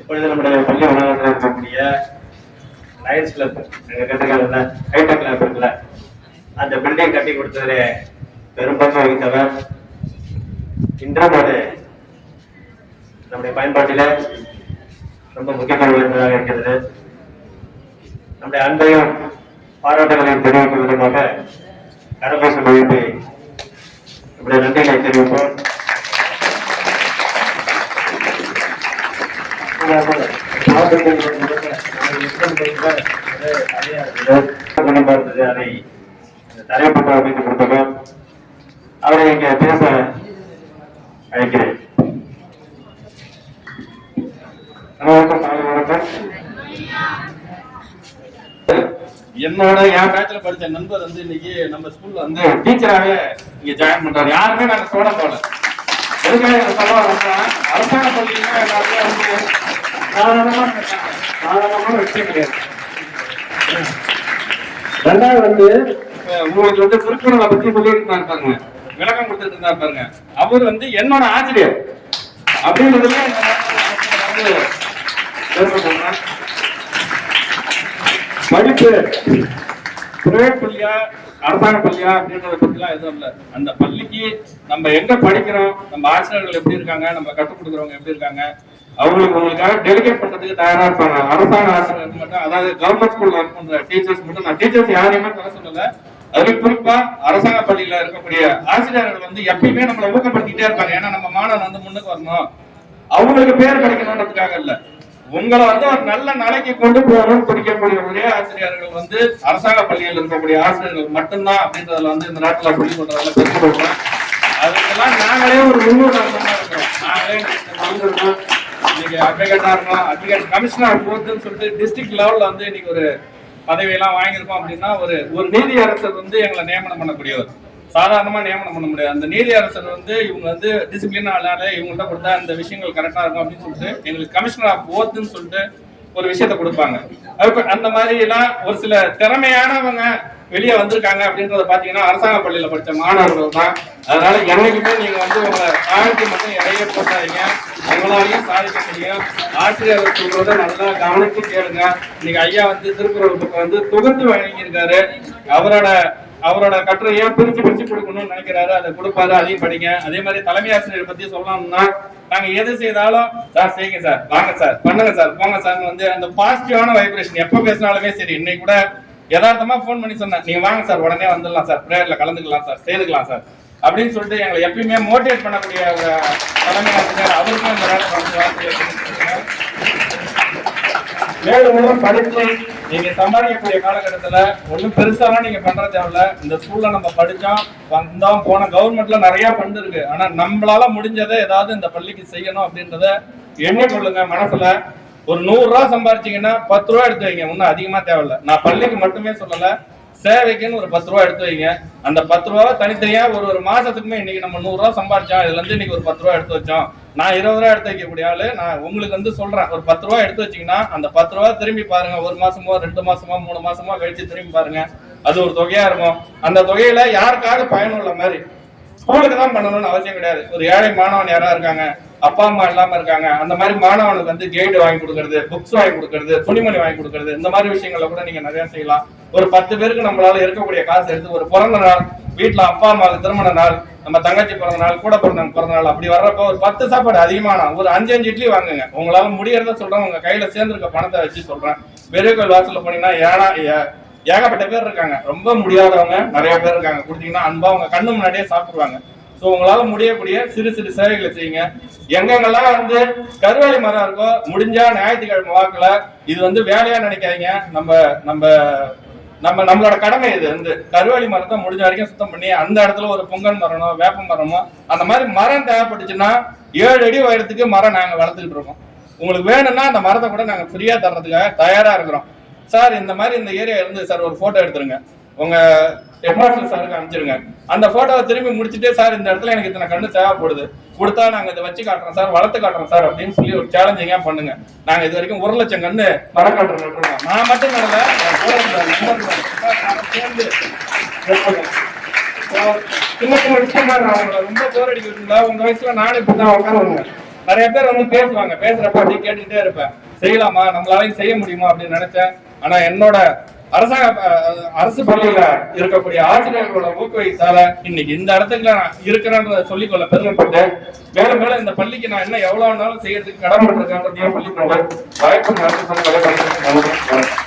இப்பொழுது நம்முடைய பள்ளி வளாகத்தில் இருக்கக்கூடிய லயன்ஸ் கிளப் கட்டுக்கல ஹைடெக் கிளப் இருக்குல்ல, அந்த பில்டிங் கட்டி கொடுத்ததிலே பெரும்பங்கு வகித்தவர். இன்றும் அது நம்முடைய பயன்பாட்டில ரொம்ப முக்கியத்துவம் வாய்ந்ததாக இருக்கிறது. நம்முடைய அன்பையும் பாராட்டுகளையும் தெரிவிக்கும் விதமாக கரபேச மொழிப்பை நம்முடைய நன்றிகளை தெரிவிப்போம். அதை தலைப்பட்ட அமைத்து கொடுத்தவர் அவரை இங்க பேச அழைக்கிறேன். என்னோட என் பேட்ச்ல படிச்ச நண்பர் வந்து இன்னைக்கு நம்ம ஸ்கூல்ல வந்து டீச்சராகவே இங்க ஜாயின் பண்றாரு. யாருமே நாங்க சோட போல எதுக்காக சொல்ல வரோம்னா, அரசாங்க பள்ளியில எல்லாருமே வந்து சாதாரணமான விஷயம் கிடையாது. ரெண்டாவது வந்து உங்களுக்கு வந்து திருக்குறளை பத்தி சொல்லிட்டு இருந்தாரு பாருங்க, விளக்கம் கொடுத்துட்டு இருந்தாரு பாருங்க. அவர் வந்து என்னோட ஆசிரியர் அப்படின்றதுல படிப்பு பிரைவேட் பள்ளியா அரசாங்க பள்ளியா அப்படின்றத பத்திலாம் எதுவும் இல்லை. அந்த பள்ளிக்கு நம்ம எங்க படிக்கிறோம், நம்ம ஆசிரியர்கள் எப்படி இருக்காங்க, நம்ம கற்றுக் கொடுக்குறவங்க எப்படி இருக்காங்க, உங்களுக்காக டெலிகேட் பண்றதுக்கு தயாரா இருப்பாங்க. அரசாங்க ஆசிரியர்கள் மட்டும், அதாவது கவர்மெண்ட் ஸ்கூல்ல ஒர்க் பண்ற டீச்சர்ஸ் மட்டும், நான் டீச்சர்ஸ் யாரையுமே தர சொல்லல. அதுக்கு குறிப்பா அரசாங்க பள்ளியில இருக்கக்கூடிய ஆசிரியர்கள் வந்து எப்பயுமே நம்மளை ஊக்கப்படுத்திட்டே இருப்பாங்க. ஏன்னா நம்ம மாணவன் வந்து முன்னுக்கு வரணும், அவங்களுக்கு பேர் கிடைக்கணும்ன்றதுக்காக இல்ல, உங்களை வந்து ஒரு நல்ல நிலைக்கு கொண்டு போகணும்னு படிக்கக்கூடிய ஒரே ஆசிரியர்கள் வந்து அரசாங்க பள்ளியில் இருக்கக்கூடிய ஆசிரியர்கள் மட்டும்தான் அப்படின்றதுல வந்து இந்த நாட்டுல சொல்லிக் கொண்டதில் பெருமை கொள்றேன். அதுக்கெல்லாம் நாங்களே ஒரு முன்னுதாரணமா இருக்கிறோம். நாங்களே வந்திருக்கோம், இன்னைக்கு அட்வொகேட்டா இருக்கோம், அட்வொகேட் கமிஷனர் போர்டுன்னு சொல்லிட்டு டிஸ்ட்ரிக்ட் லெவல்ல வந்து இன்னைக்கு ஒரு பதவியெல்லாம் வாங்கியிருக்கோம். அப்படின்னா ஒரு நீதி அரசர் வந்து எங்களை நியமனம் பண்ணக்கூடியவர், சாதாரணமா நியமனம் பண்ண முடியாது. அந்த நீதி அரசர் வந்து இவங்க வந்து டிசிப்ளின் ஆளால இவங்கள்ட்ட கொடுத்தா இந்த விஷயங்கள் கரெக்டா இருக்கும் அப்படின்னு சொல்லிட்டு எங்களுக்கு கமிஷனர் ஆஃப் ஓத்துன்னு சொல்லிட்டு ஒரு விஷயத்த கொடுப்பாங்க. அதுக்கு அந்த மாதிரி எல்லாம் ஒரு சில திறமையானவங்க வெளியே வந்திருக்காங்க அப்படின்றத பாத்தீங்கன்னா அரசாங்க பள்ளியில படிச்ச மாணவர்கள் தான். அதனால என்னைக்குமே நீங்க வந்து உங்க ஆழ்த்தி மட்டும் இடையே போட்டாதீங்க, உங்களாலையும் சாதிக்க முடியும். ஆசிரியர் சொல்றத நல்லா கவனிச்சு கேளுங்க. இன்னைக்கு ஐயா வந்து திருக்குறள் புக்கை வந்து தொகுத்து வழங்கியிருக்காரு. அவரோட கட்டுரையை பிரிச்சு கொடுக்கணும்னு நினைக்கிறாரு, அதை கொடுப்பாரு, அதையும் படிங்க. அதே மாதிரி தலைமை ஆசிரியர் பத்தி சொல்லணும்னா, நாங்க எது செய்தாலும் சார் செய்யுங்க சார், வாங்க சார், பண்ணுங்க சார், போங்க சார் வந்து அந்த பாசிட்டிவான வைப்ரேஷன் எப்ப பேசினாலுமே சரி. இன்னைக்கு கூட யதார்த்தமா போன் பண்ணி சொன்னேன், நீங்க வாங்க சார், உடனே வந்துடலாம் சார், பிரேயர்ல கலந்துக்கலாம் சார், செய்துக்கலாம் சார் அப்படின்னு சொல்லிட்டு எங்களை எப்பயுமே மோட்டிவேட் பண்ணக்கூடிய ஒரு தலைமை ஆசிரியர். அவருக்கும் இந்த மேலும் படிச்சு நீங்க சம்பாதிக்கக்கூடிய காலகட்டத்துல ஒன்றும் பெருசாலாம் நீங்க பண்ற தேவையில்ல. இந்த ஸ்கூல்ல நம்ம படிச்சோம் வந்தோம் போன, கவர்மெண்ட்ல நிறைய ஃபண்ட் இருக்கு. ஆனா நம்மளால முடிஞ்சதை ஏதாவது இந்த பள்ளிக்கு செய்யணும் அப்படின்றத எண்ணிக்கொள்ளுங்க மனசுல. ஒரு 100 ரூபா சம்பாதிச்சீங்கன்னா 10 ரூபா எடுத்து வைங்க, ஒன்னும் அதிகமா தேவையில்ல. நான் பள்ளிக்கு மட்டுமே சொல்லல, சேவைக்குன்னு ஒரு 10 ரூபா எடுத்து வைங்க. அந்த 10 ரூபாவை தனித்தனியா ஒரு மாசத்துக்குமே இன்னைக்கு நம்ம 100 ரூபா சம்பாதிச்சோம், இதுல இருந்து இன்னைக்கு ஒரு 10 ரூபா எடுத்து வச்சோம், நான் 20 ரூபா எடுத்து வைக்கக்கூடிய ஆளு. நான் உங்களுக்கு வந்து சொல்றேன், ஒரு 10 ரூபா எடுத்து வச்சீங்கன்னா அந்த 10 ரூபா திரும்பி பாருங்க, 1 மாசமோ 2 மாசமோ 3 மாசமோ கழிச்சு திரும்பி பாருங்க, அது ஒரு தொகையா இருக்கும். அந்த தொகையில யாருக்காவது பயனுள்ள மாதிரி, ஸ்கூலுக்கு தான் பண்ணணும்னு அவசியம் கிடையாது. ஒரு ஏழை மாணவன் யாரா இருக்காங்க, அப்பா அம்மா இல்லாம இருக்காங்க, அந்த மாதிரி மாணவனுக்கு வந்து கைடு வாங்கி கொடுக்கறது, புக்ஸ் வாங்கி கொடுக்கறது, துணிமணி வாங்கி கொடுக்கறது, இந்த மாதிரி விஷயங்களை கூட நீங்க நிறைய செய்யலாம். ஒரு 10 பேருக்கு நம்மளால இருக்கக்கூடிய காசு எடுத்து, ஒரு பிறந்த நாள், வீட்டுல அப்பா அம்மாவுக்கு திருமண நாள், நம்ம தங்கச்சி பிறந்த நாள், கூட பிறந்தவங்க பிறந்த நாள், அப்படி வர்றப்போ ஒரு 10 சாப்பாடு அதிகமான ஒரு 5 இட்லி வாங்குங்க. உங்களால முடியறத சொல்றேன், உங்க கையில சேர்ந்திருக்க பணத்தை வச்சு சொல்றேன். பெரிய கோயில் வாசல்ல போனீங்கன்னா ஏகப்பட்ட பேர் இருக்காங்க, ரொம்ப முடியாதவங்க நிறைய பேர் இருக்காங்க. கொடுத்தீங்கன்னா அன்பா உங்க கண்ணு முன்னாடியே சாப்பிடுவாங்க. சோ உங்களால முடியக்கூடிய சிறு சிறு சேவைகளை செய்யுங்க. எங்கெங்கெல்லாம் வந்து கருவேலி மரம் இருக்கோ, முடிஞ்சா ஞாயிற்றுக்கிழமை வாக்குல, இது வந்து வேலையா நினைக்காதீங்க, நம்மளோட கடமை. இது வந்து கருவேலி மரத்தை முடிஞ்ச வரைக்கும் சுத்தம் பண்ணி அந்த இடத்துல ஒரு பொங்கல் மரமோ வேப்ப மரமோ அந்த மாதிரி மரம் தேவைப்பட்டுச்சுன்னா 7 அடி உயரத்துக்கு மரம் நாங்க வளர்த்துக்கிட்டு இருக்கோம். உங்களுக்கு வேணும்னா அந்த மரத்தை கூட நாங்க ஃப்ரீயா தர்றதுக்காக தயாரா இருக்கிறோம். சார் இந்த மாதிரி இந்த ஏரியா இருந்து சார் ஒரு போட்டோ எடுத்துருங்க, உங்க ஹெட்மாஸ்டர் சாருக்கு அனுப்பிச்சிருங்க. அந்த போட்டோவை திரும்பி முடிச்சுட்டு, சார் இந்த இடத்துல எனக்கு இத்தனை கண்ணு தேவைப்படுது, கொடுத்தா நாங்க இதை வச்சு காட்டுறோம் சார், வளர்த்து காட்டுறோம் சார் அப்படின்னு சொல்லி ஒரு சேலஞ்சிங்கா பண்ணுங்க. நாங்க இது வரைக்கும் 1 லட்சம் கண்ணு மரம் காட்டுறோம். நான் மட்டும் நடல, சேர்ந்து சின்ன சின்ன விஷயமா நான் ரொம்ப போர் அடிக்கிறதுல உங்க வயசுல நானும் இப்படிதான் உட்காருவேங்க. நிறைய பேர் வந்து பேசுவாங்க, பேசுறப்ப அப்படியே கேட்டுக்கிட்டே இருப்பேன், செய்யலாமா, நம்மளாலையும் செய்ய முடியுமா அப்படின்னு நினைச்சேன். ஆனா என்னோட அரசு பள்ளியில இருக்கக்கூடிய ஆசிரியர்களோட ஊக்குவித்தால இன்னைக்கு இந்த இடத்துக்கு நான் இருக்கிறேன்றத சொல்லிக்கொள்ள பெருமைப்பட்டு, மேலும் மேலும் இந்த பள்ளிக்கு நான் என்ன எவ்வளவு நாளும் செய்யறதுக்கு கடமைப்பட்டிருக்கேன்றதையும் சொல்லிக்கொண்டு வாய்ப்பு நடத்தி